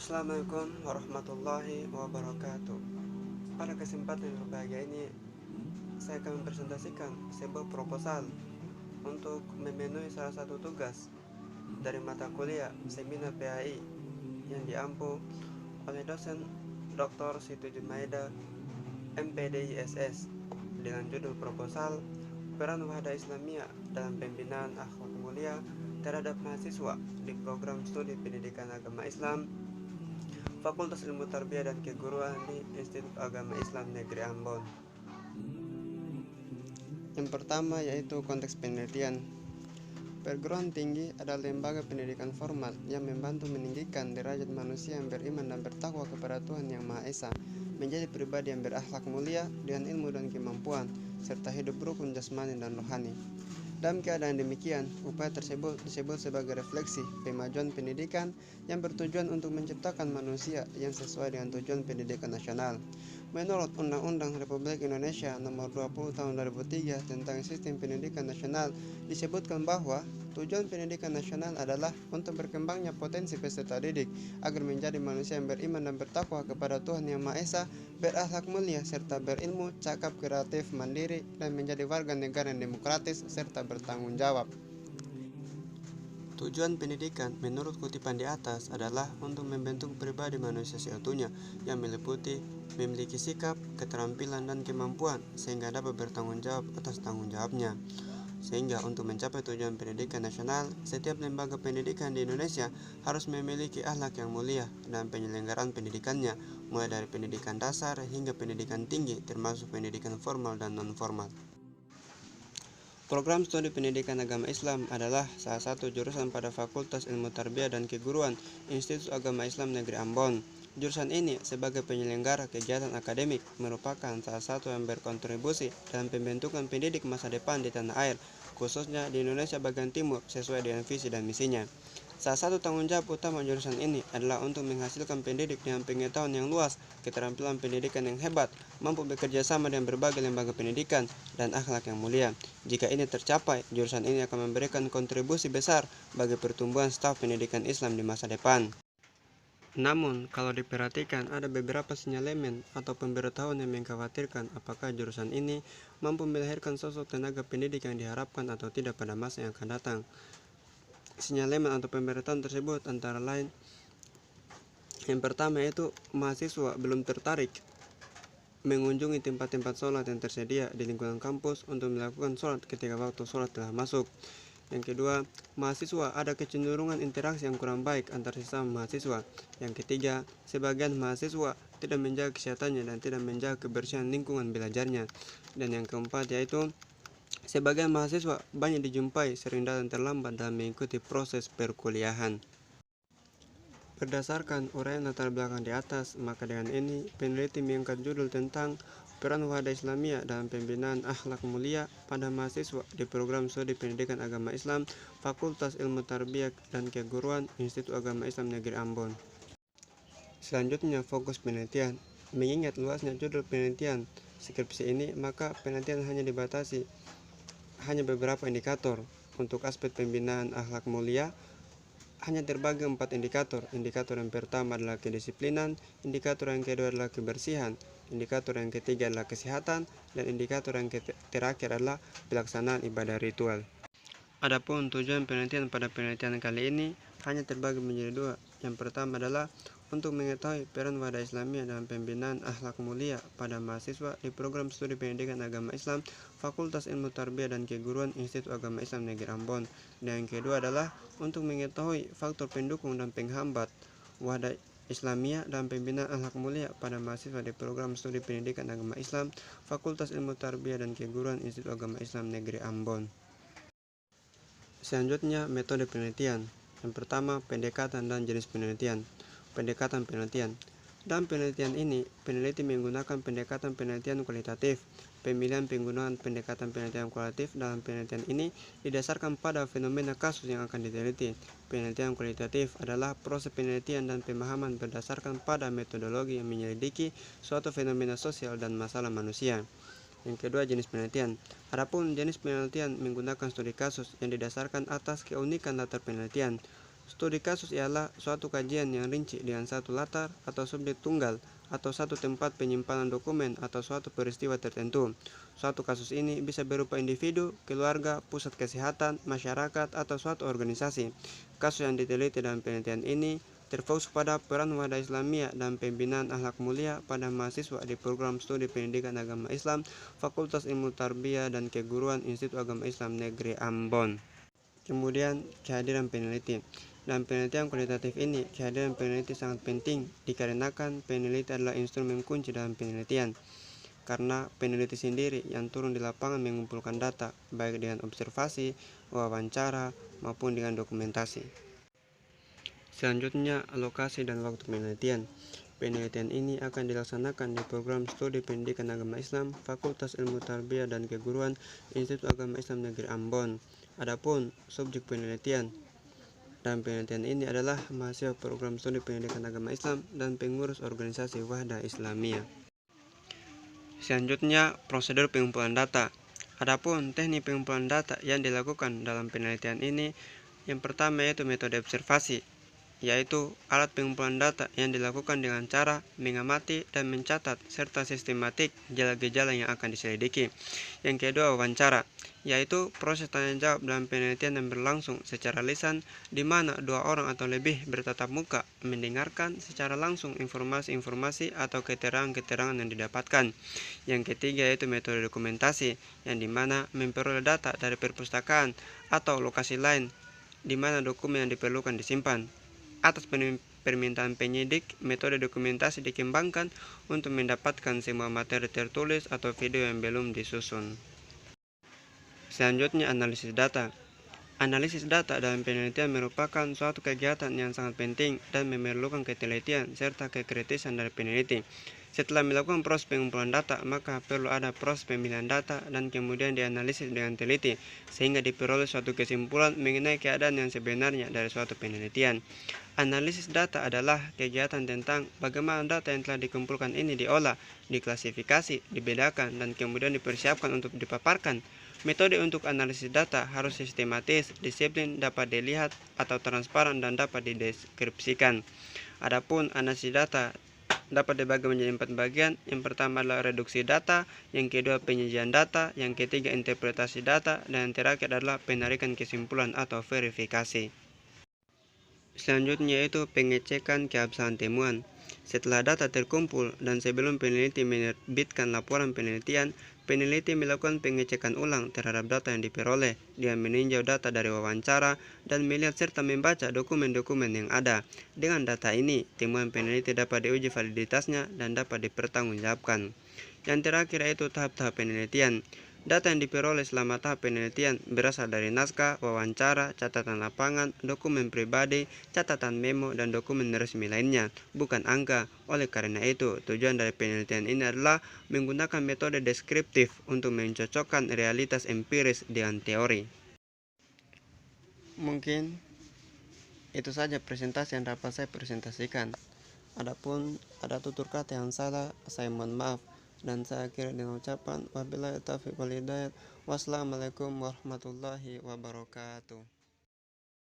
Assalamualaikum warahmatullahi wabarakatuh. Pada kesempatan yang berbahagia ini, saya akan mempresentasikan sebuah proposal untuk memenuhi salah satu tugas dari mata kuliah seminar PAI yang diampu oleh dosen Dr. Siti Jumaida, MPD ISS, dengan judul proposal Peran Wahda Islamiyah dalam Pembinaan Akhlak Mulia terhadap mahasiswa di program studi pendidikan agama Islam Fakultas Ilmu Tarbiyah dan Keguruan di Institut Agama Islam Negeri Ambon. Yang pertama yaitu konteks penelitian. Perguruan tinggi adalah lembaga pendidikan formal yang membantu meninggikan derajat manusia yang beriman dan bertakwa kepada Tuhan Yang Maha Esa, menjadi pribadi yang berakhlak mulia dengan ilmu dan kemampuan, serta hidup rukun jasmani dan rohani. Dalam keadaan demikian, upaya tersebut disebut sebagai refleksi pemajuan pendidikan yang bertujuan untuk menciptakan manusia yang sesuai dengan tujuan pendidikan nasional. Menurut Undang-Undang Republik Indonesia Nomor 20 Tahun 2003 tentang Sistem Pendidikan Nasional, disebutkan bahwa tujuan pendidikan nasional adalah untuk berkembangnya potensi peserta didik agar menjadi manusia yang beriman dan bertakwa kepada Tuhan Yang Maha Esa, berakhlak mulia serta berilmu, cakap, kreatif, mandiri, dan menjadi warga negara yang demokratis serta bertanggung jawab. Tujuan pendidikan menurut kutipan di atas adalah untuk membentuk pribadi manusia seutuhnya yang meliputi memiliki sikap, keterampilan, dan kemampuan sehingga dapat bertanggung jawab atas tanggung jawabnya. Sehingga untuk mencapai tujuan pendidikan nasional, setiap lembaga pendidikan di Indonesia harus memiliki akhlak yang mulia dalam penyelenggaraan pendidikannya, mulai dari pendidikan dasar hingga pendidikan tinggi termasuk pendidikan formal dan non-formal. Program studi pendidikan agama Islam adalah salah satu jurusan pada Fakultas Ilmu Tarbiyah dan Keguruan Institut Agama Islam Negeri Ambon. Jurusan ini sebagai penyelenggara kegiatan akademik merupakan salah satu yang berkontribusi dalam pembentukan pendidik masa depan di tanah air, khususnya di Indonesia bagian timur sesuai dengan visi dan misinya. Salah satu tanggung jawab utama jurusan ini adalah untuk menghasilkan pendidik dengan pengetahuan yang luas, keterampilan pendidikan yang hebat, mampu bekerja sama dengan berbagai lembaga pendidikan, dan akhlak yang mulia. Jika ini tercapai, jurusan ini akan memberikan kontribusi besar bagi pertumbuhan staf pendidikan Islam di masa depan. Namun, kalau diperhatikan ada beberapa sinyalemen atau pemberitahuan yang mengkhawatirkan apakah jurusan ini mampu melahirkan sosok tenaga pendidik yang diharapkan atau tidak pada masa yang akan datang. Sinyalemen atau pemberitahuan tersebut antara lain, yang pertama yaitu mahasiswa belum tertarik mengunjungi tempat-tempat sholat yang tersedia di lingkungan kampus untuk melakukan sholat ketika waktu sholat telah masuk. Yang kedua, mahasiswa ada kecenderungan interaksi yang kurang baik antar sesama mahasiswa. Yang ketiga, sebagian mahasiswa tidak menjaga kesehatannya dan tidak menjaga kebersihan lingkungan belajarnya. Dan yang keempat yaitu sebagian mahasiswa banyak dijumpai sering datang terlambat dalam mengikuti proses perkuliahan. Berdasarkan uraian latar belakang di atas, maka dengan ini peneliti mengangkat judul tentang peran Wahda Islamiyah dalam pembinaan akhlak mulia pada mahasiswa di program studi pendidikan agama Islam Fakultas Ilmu Tarbiyah dan Keguruan Institut Agama Islam Negeri Ambon. Selanjutnya, fokus penelitian. Mengingat luasnya judul penelitian skripsi ini, maka penelitian hanya dibatasi hanya beberapa indikator. Untuk aspek pembinaan akhlak mulia hanya terbagi 4 indikator. Indikator yang pertama adalah kedisiplinan, indikator yang kedua adalah kebersihan, indikator yang ketiga adalah kesehatan, dan indikator yang terakhir adalah pelaksanaan ibadah ritual. Adapun tujuan penelitian pada penelitian kali ini hanya terbagi menjadi 2. Yang pertama adalah untuk mengetahui peran Wahda Islamiyah dalam pembinaan akhlak mulia pada mahasiswa di program studi pendidikan agama Islam Fakultas Ilmu Tarbiyah dan Keguruan Institut Agama Islam Negeri Ambon. Dan yang kedua adalah untuk mengetahui faktor pendukung dan penghambat Wahda Islamiyah dalam pembinaan akhlak mulia pada mahasiswa di program studi pendidikan agama Islam Fakultas Ilmu Tarbiyah dan Keguruan Institut Agama Islam Negeri Ambon. Selanjutnya, metode penelitian. Yang pertama, pendekatan dan jenis penelitian. Pendekatan penelitian. Dalam penelitian ini, peneliti menggunakan pendekatan penelitian kualitatif. Pemilihan penggunaan pendekatan penelitian kualitatif dalam penelitian ini didasarkan pada fenomena kasus yang akan diteliti. Penelitian kualitatif adalah proses penelitian dan pemahaman berdasarkan pada metodologi yang menyelidiki suatu fenomena sosial dan masalah manusia. Yang kedua, jenis penelitian. Adapun jenis penelitian menggunakan studi kasus yang didasarkan atas keunikan latar penelitian. Studi kasus ialah suatu kajian yang rinci dengan satu latar atau subjek tunggal atau satu tempat penyimpanan dokumen atau suatu peristiwa tertentu. Suatu kasus ini bisa berupa individu, keluarga, pusat kesehatan, masyarakat, atau suatu organisasi. Kasus yang diteliti dalam penelitian ini terfokus pada peran wadah Islamiyah dan pembinaan akhlak mulia pada mahasiswa di program studi pendidikan agama Islam Fakultas Ilmu Tarbiyah dan Keguruan Institut Agama Islam Negeri Ambon. Kemudian kehadiran peneliti. Dalam penelitian kualitatif ini, kehadiran peneliti sangat penting dikarenakan peneliti adalah instrumen kunci dalam penelitian. Karena peneliti sendiri yang turun di lapangan mengumpulkan data, baik dengan observasi, wawancara, maupun dengan dokumentasi. Selanjutnya, alokasi dan waktu penelitian. Penelitian ini akan dilaksanakan di program studi pendidikan agama Islam Fakultas Ilmu Tarbiyah dan Keguruan Institut Agama Islam Negeri Ambon. Adapun subjek penelitian dan penelitian ini adalah mahasiswa program studi pendidikan agama Islam dan pengurus organisasi Wahdah Islamiyah. Selanjutnya, prosedur pengumpulan data. Adapun teknik pengumpulan data yang dilakukan dalam penelitian ini, yang pertama yaitu metode observasi, yaitu alat pengumpulan data yang dilakukan dengan cara mengamati dan mencatat serta sistematik gejala-gejala yang akan diselidiki. Yang kedua, wawancara, yaitu proses tanya jawab dalam penelitian yang berlangsung secara lisan, di mana dua orang atau lebih bertatap muka mendengarkan secara langsung informasi-informasi atau keterangan-keterangan yang didapatkan. Yang ketiga yaitu metode dokumentasi, yang dimana memperoleh data dari perpustakaan atau lokasi lain di mana dokumen yang diperlukan disimpan. Atas permintaan penyidik, metode dokumentasi dikembangkan untuk mendapatkan semua materi tertulis atau video yang belum disusun. Selanjutnya, analisis data. Analisis data dalam penelitian merupakan suatu kegiatan yang sangat penting dan memerlukan ketelitian serta kekritisan dari peneliti. Setelah melakukan proses pengumpulan data, maka perlu ada proses pemilihan data dan kemudian dianalisis dengan teliti, sehingga diperoleh suatu kesimpulan mengenai keadaan yang sebenarnya dari suatu penelitian. Analisis data adalah kegiatan tentang bagaimana data yang telah dikumpulkan ini diolah, diklasifikasi, dibedakan, dan kemudian dipersiapkan untuk dipaparkan. Metode untuk analisis data harus sistematis, disiplin, dapat dilihat atau transparan, dan dapat dideskripsikan. Adapun analisis data dapat dibagi menjadi 4 bagian. Yang pertama adalah reduksi data, yang kedua penyajian data, yang ketiga interpretasi data, dan yang terakhir adalah penarikan kesimpulan atau verifikasi. Selanjutnya yaitu pengecekan keabsahan temuan. Setelah data terkumpul dan sebelum peneliti menerbitkan laporan penelitian, peneliti melakukan pengecekan ulang terhadap data yang diperoleh. Dia meninjau data dari wawancara dan melihat serta membaca dokumen-dokumen yang ada. Dengan data ini, temuan peneliti dapat diuji validitasnya dan dapat dipertanggungjawabkan. Yang terakhir yaitu tahap-tahap penelitian. Data yang diperoleh selama tahap penelitian berasal dari naskah, wawancara, catatan lapangan, dokumen pribadi, catatan memo, dan dokumen resmi lainnya, bukan angka. Oleh karena itu, tujuan dari penelitian ini adalah menggunakan metode deskriptif untuk mencocokkan realitas empiris dengan teori. Mungkin itu saja presentasi yang dapat saya presentasikan. Adapun ada tutur kata yang salah, saya mohon maaf. Dan saya akhiri dengan ucapan wabillahi taufiq wal hidayah. Wassalamualaikum warahmatullahi wabarakatuh.